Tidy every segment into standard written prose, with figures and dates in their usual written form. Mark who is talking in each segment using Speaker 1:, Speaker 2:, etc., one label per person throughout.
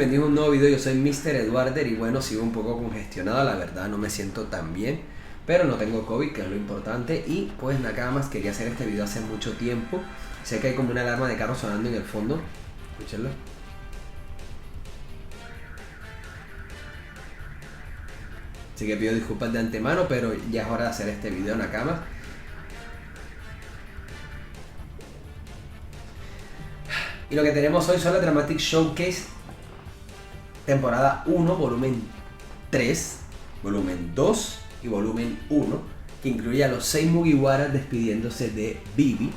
Speaker 1: bienvenidos a un nuevo video. Yo soy Mr. Eduarder y bueno, sigo un poco congestionado, la verdad no me siento tan bien, pero no tengo COVID, que es lo importante. Y pues nada más, quería hacer este video hace mucho tiempo. Sé que hay como una alarma de carro sonando en el fondo, escúchenlo. Así que pido disculpas de antemano, pero ya es hora de hacer este video, Nakamas. Y lo que tenemos hoy son la Dramatic Showcase temporada 1, volumen 3, volumen 2 y volumen 1, que incluye a los 6 Mugiwaras despidiéndose de Vivi.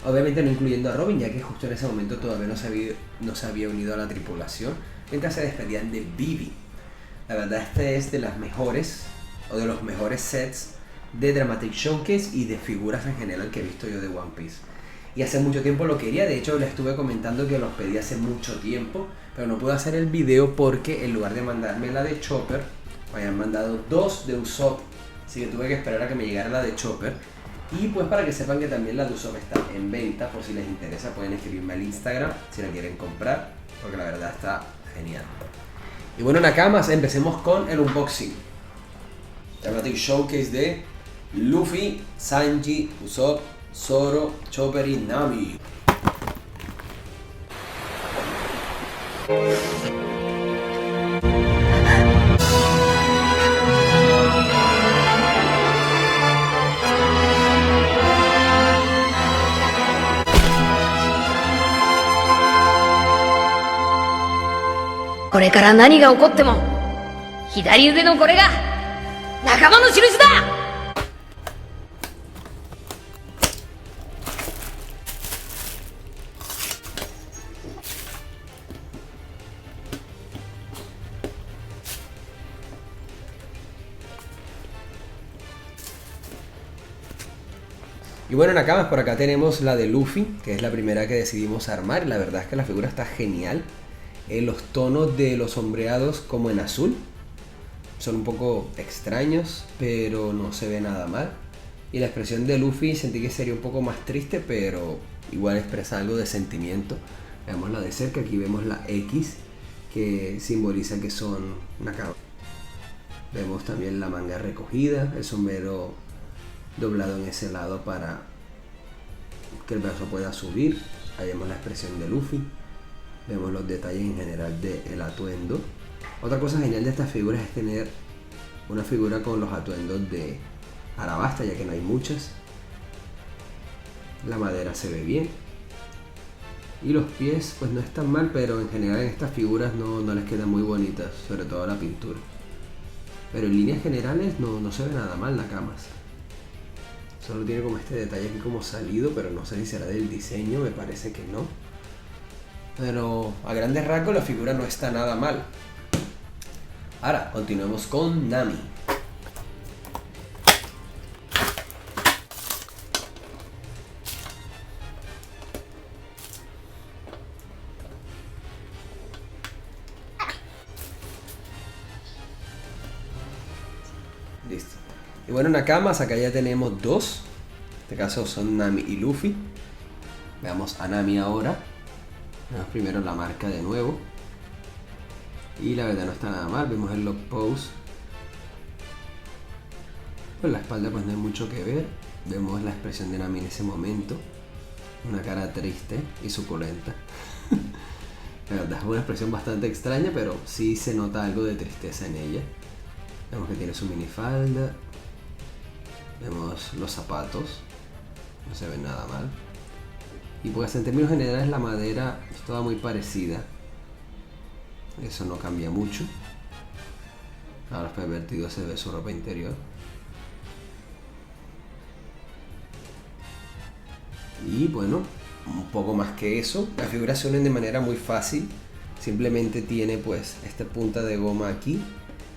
Speaker 1: Obviamente no incluyendo a Robin, ya que justo en ese momento todavía no se había unido a la tripulación, mientras se despedían de Vivi. La verdad, este es de las mejores, o de los mejores sets de Dramatic Showcase y de figuras en general que he visto yo de One Piece. Y hace mucho tiempo lo quería, de hecho les estuve comentando que los pedí hace mucho tiempo, pero no pude hacer el video porque en lugar de mandarme la de Chopper, me habían mandado 2 de Usopp, así que tuve que esperar a que me llegara la de Chopper. Y pues para que sepan que también la de Usopp está en venta, por si les interesa pueden escribirme al Instagram si la quieren comprar, porque la verdad está genial. Y bueno, Nakamas, empecemos con el unboxing. Dramatic Showcase de Luffy, Sanji, Usopp, Zoro, Chopper y Nami.
Speaker 2: Ahora, これから何が起こっても、左腕のこれが仲間の印だ。
Speaker 1: Y bueno, Nakamas, por acá tenemos la de Luffy, que es la primera que decidimos armar. La verdad es que la figura está genial. Los tonos de los sombreados como en azul son un poco extraños, pero no se ve nada mal. Y la expresión de Luffy sentí que sería un poco más triste, pero igual expresa algo de sentimiento. Veámosla de cerca, aquí vemos la X, que simboliza que son Nakamas. Vemos también la manga recogida, el sombrero doblado en ese lado para que el brazo pueda subir. Ahí vemos la expresión de Luffy. Vemos los detalles en general del atuendo. Otra cosa genial de estas figuras es tener una figura con los atuendos de Arabasta, ya que no hay muchas. La madera se ve bien. Y los pies pues no están mal, pero en general en estas figuras no les quedan muy bonitas, sobre todo la pintura. Pero en líneas generales no se ve nada mal, Nakamas. Solo tiene como este detalle aquí como salido, pero no sé si será del diseño, me parece que no. Pero a grandes rasgos la figura no está nada mal. Ahora, continuemos con Nami. Listo. Y bueno, Nakamas, acá ya tenemos 2. En este caso son Nami y Luffy. Veamos a Nami ahora. Vemos primero la marca de nuevo. Y la verdad no está nada mal. Vemos el lock pose. Con la espalda pues no hay mucho que ver. Vemos la expresión de Nami en ese momento. Una cara triste y suculenta. La verdad es una expresión bastante extraña, pero sí se nota algo de tristeza en ella. Vemos que tiene su minifalda. Vemos los zapatos. No se ve nada mal. Y pues en términos generales la madera es toda muy parecida. Eso no cambia mucho. Ahora los pervertidos se ve su ropa interior. Y bueno, un poco más que eso. Las figuras se unen de manera muy fácil. Simplemente tiene pues esta punta de goma aquí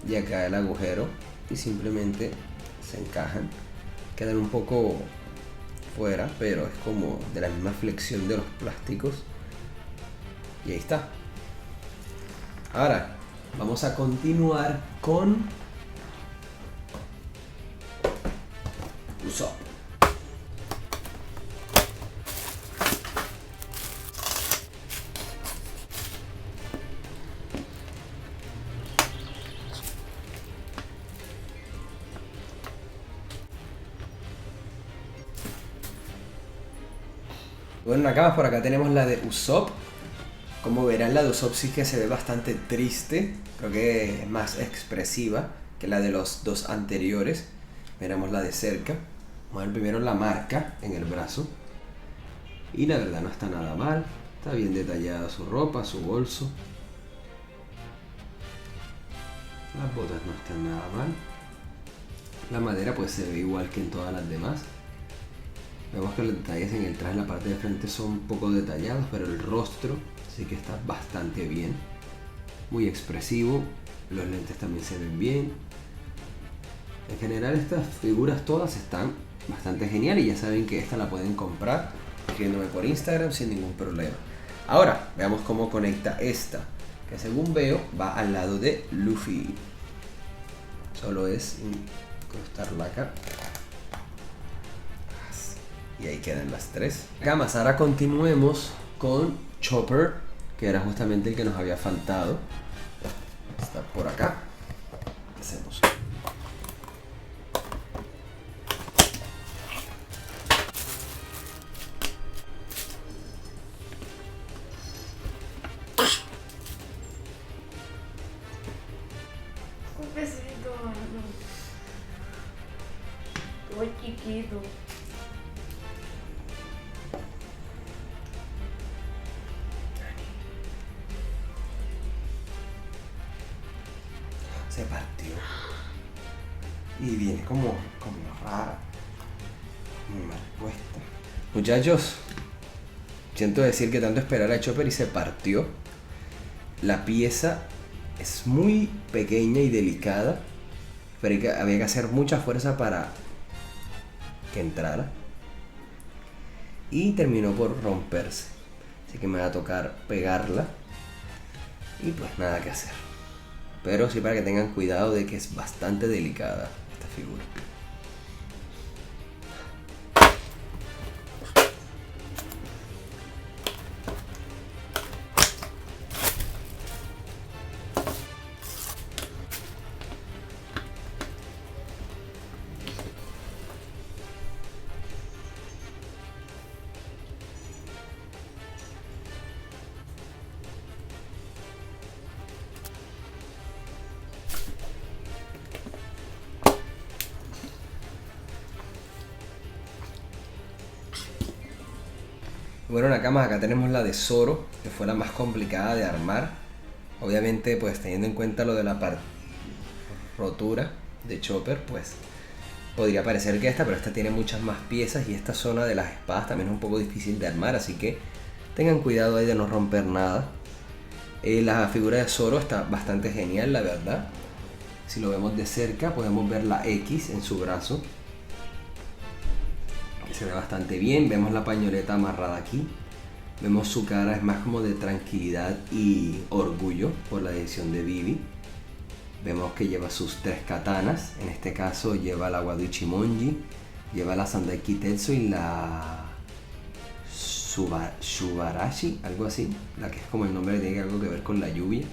Speaker 1: y acá el agujero. Y simplemente se encajan. Quedan un poco fuera, pero es como de la misma flexión de los plásticos. Y ahí está. Ahora vamos a continuar con Usopp. Bueno, Nakamas, por acá tenemos la de Usopp. Como verán, la de Usopp sí que se ve bastante triste. Creo que es más expresiva que la de los dos anteriores. Veremos la de cerca. Vamos a ver primero la marca en el brazo. Y la verdad no está nada mal. Está bien detallada su ropa, su bolso. Las botas no están nada mal. La madera pues se ve igual que en todas las demás. Vemos que los detalles en el traje en la parte de frente son un poco detallados, pero el rostro sí que está bastante bien. Muy expresivo. Los lentes también se ven bien. En general estas figuras todas están bastante geniales y ya saben que esta la pueden comprar escribiéndome por Instagram sin ningún problema. Ahora veamos cómo conecta esta, que según veo va al lado de Luffy. Solo es incrustarla acá. Y ahí quedan las tres. Gamas, ahora continuemos con Chopper, que era justamente el que nos había faltado. Está por acá. Hacemos.
Speaker 2: Un besito, muy chiquito.
Speaker 1: Se partió. Y viene como rara. Muy mal puesta. Muchachos, siento decir que tanto esperar a Chopper y se partió. La pieza es muy pequeña y delicada. Pero había que hacer mucha fuerza para que entrara. Y terminó por romperse. Así que me va a tocar pegarla. Y pues nada que hacer. Pero sí para que tengan cuidado de que es bastante delicada esta figura. Bueno, Nakamas, acá tenemos la de Zoro, que fue la más complicada de armar. Obviamente, pues teniendo en cuenta lo de la rotura de Chopper, pues podría parecer que esta, pero esta tiene muchas más piezas y esta zona de las espadas también es un poco difícil de armar, así que tengan cuidado ahí de no romper nada. La figura de Zoro está bastante genial, la verdad. Si lo vemos de cerca, podemos ver la X en su brazo. Se ve bastante bien, vemos la pañoleta amarrada aquí, vemos su cara, es más como de tranquilidad y orgullo por la decisión de Vivi. Vemos que lleva sus tres katanas, en este caso lleva la Waduichi Monji, lleva la Sandai Kitetsu y la Shubarashi, algo así, la que es como el nombre, tiene algo que ver con la lluvia.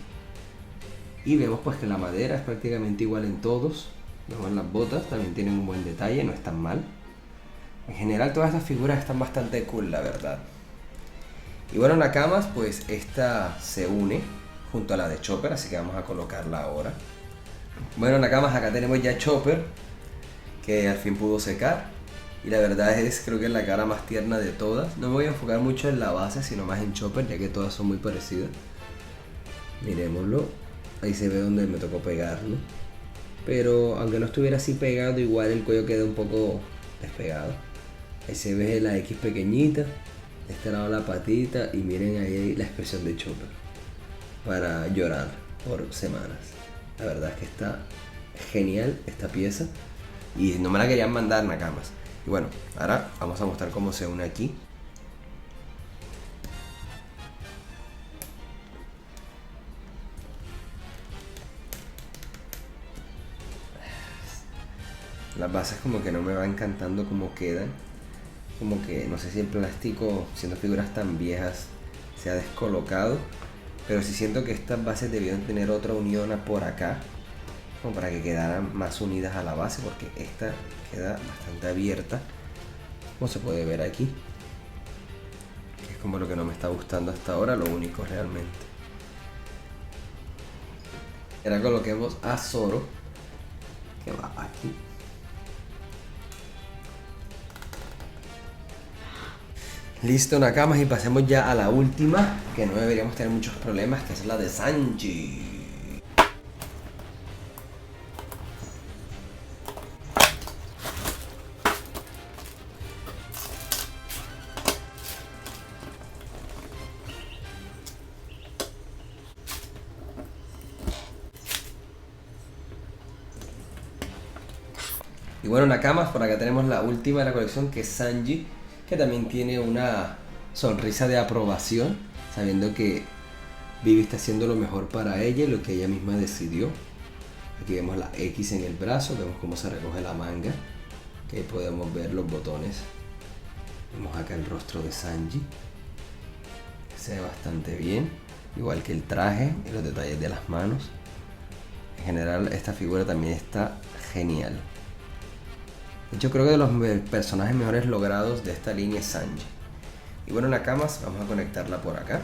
Speaker 1: Y vemos pues que la madera es prácticamente igual en todos. Vemos las botas, también tienen un buen detalle, no están mal. En general todas estas figuras están bastante cool, la verdad. Y bueno, Nakamas, pues esta se une junto a la de Chopper, así que vamos a colocarla ahora. Bueno, Nakamas, acá tenemos ya Chopper, que al fin pudo secar. Y la verdad es, creo que es la cara más tierna de todas. No me voy a enfocar mucho en la base, sino más en Chopper, ya que todas son muy parecidas. Miremoslo. Ahí se ve donde me tocó pegarlo. Pero aunque no estuviera así pegado, igual el cuello queda un poco despegado. Ahí se ve la X pequeñita, de este lado la patita y miren ahí la expresión de Chopper para llorar por semanas. La verdad es que está genial esta pieza y no me la querían mandar, Nakamas. Y bueno, ahora vamos a mostrar cómo se une aquí. Las bases como que no me va encantando cómo quedan. Como que no sé si el plástico, siendo figuras tan viejas, se ha descolocado. Pero sí siento que estas bases debieron tener otra unión por acá, como para que quedaran más unidas a la base, porque esta queda bastante abierta, como se puede ver aquí. como lo que no me está gustando hasta ahora, lo único realmente. Ahora coloquemos a Zoro, que va aquí. Listo, Nakamas, y pasemos ya a la última, que no deberíamos tener muchos problemas, que es la de Sanji. Y bueno, Nakamas, por acá tenemos la última de la colección, que es Sanji, que también tiene una sonrisa de aprobación, sabiendo que Vivi está haciendo lo mejor para ella y lo que ella misma decidió. Aquí vemos la X en el brazo, vemos cómo se recoge la manga, que ahí podemos ver los botones. Vemos acá el rostro de Sanji, se ve bastante bien, igual que el traje y los detalles de las manos. En general, esta figura también está genial. Yo creo que de los personajes mejores logrados de esta línea es Sanji. Y bueno, Nakamas, vamos a conectarla por acá.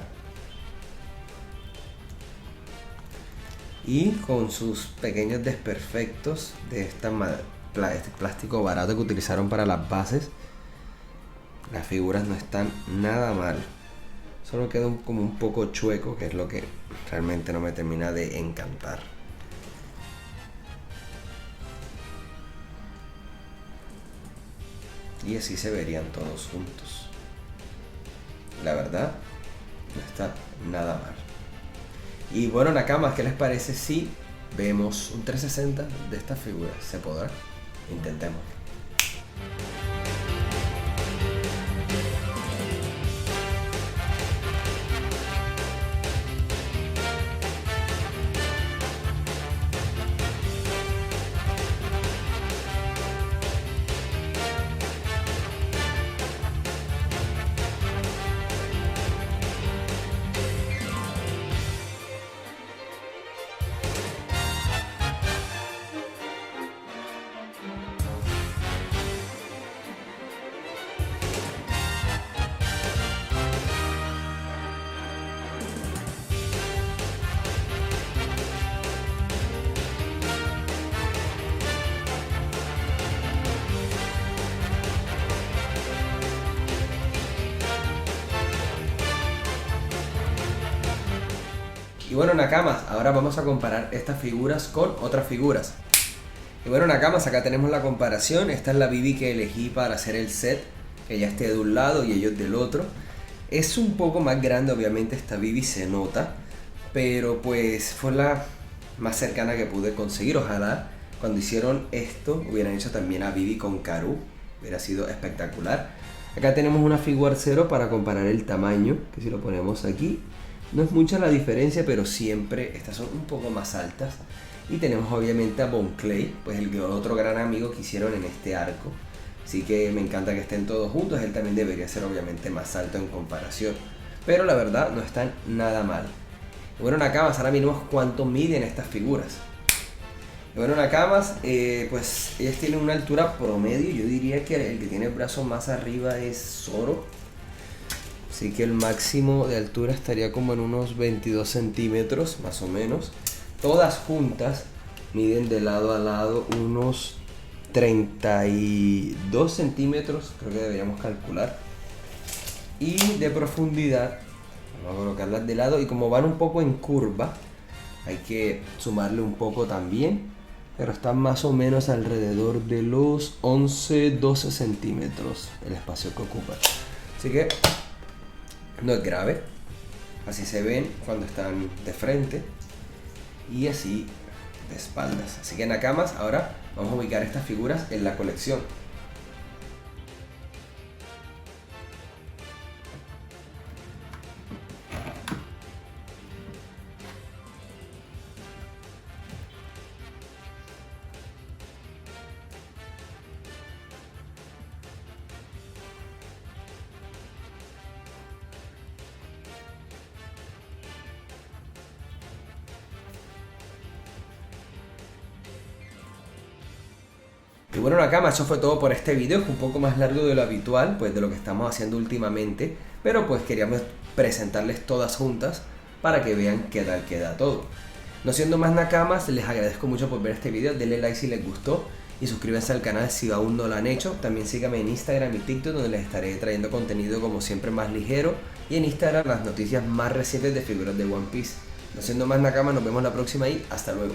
Speaker 1: Y con sus pequeños desperfectos de este plástico barato que utilizaron para las bases, las figuras no están nada mal. Solo queda como un poco chueco, que es lo que realmente no me termina de encantar. Y así se verían todos juntos. La verdad, no está nada mal. Y bueno, Nakamas, ¿qué les parece si vemos un 360 de esta figura? ¿Se podrá? Intentemos. Y bueno, Nakamas, ahora vamos a comparar estas figuras con otras figuras. Y bueno, Nakamas, acá tenemos la comparación. Esta es la Vivi que elegí para hacer el set, que ella esté de un lado y ellos del otro. Es un poco más grande, obviamente esta Vivi se nota, pero pues fue la más cercana que pude conseguir. Ojalá cuando hicieron esto hubieran hecho también a Vivi con Karu, hubiera sido espectacular. Acá tenemos una figura 0 para comparar el tamaño, que si lo ponemos aquí, no es mucha la diferencia, pero siempre estas son un poco más altas. Y tenemos obviamente a Bon Clay, pues el otro gran amigo que hicieron en este arco. Así que me encanta que estén todos juntos. Él también debería ser obviamente más alto en comparación, pero la verdad no están nada mal. Y bueno, Nakamas, ahora miremos cuánto miden estas figuras. Y bueno, Nakamas, pues ellas tienen una altura promedio. Yo diría que el que tiene el brazo más arriba es Zoro. Así que el máximo de altura estaría como en unos 22 centímetros más o menos. Todas juntas miden de lado a lado unos 32 centímetros, creo que deberíamos calcular. Y de profundidad, vamos a colocarlas de lado, y como van un poco en curva, hay que sumarle un poco también, pero están más o menos alrededor de los 11-12 centímetros el espacio que ocupan. Así que no es grave, así se ven cuando están de frente y así de espaldas. Así que, Nakamas, ahora vamos a ubicar estas figuras en la colección. Y bueno, Nakamas, eso fue todo por este video. Es un poco más largo de lo habitual, pues de lo que estamos haciendo últimamente. pero pues queríamos presentarles todas juntas para que vean qué tal queda todo. No siendo más nakamas, les agradezco mucho por ver este video, denle like si les gustó y suscríbanse al canal si aún no lo han hecho. También síganme en Instagram y TikTok, donde les estaré trayendo contenido como siempre más ligero, y en Instagram las noticias más recientes de figuras de One Piece. No siendo más nakamas, nos vemos la próxima y hasta luego.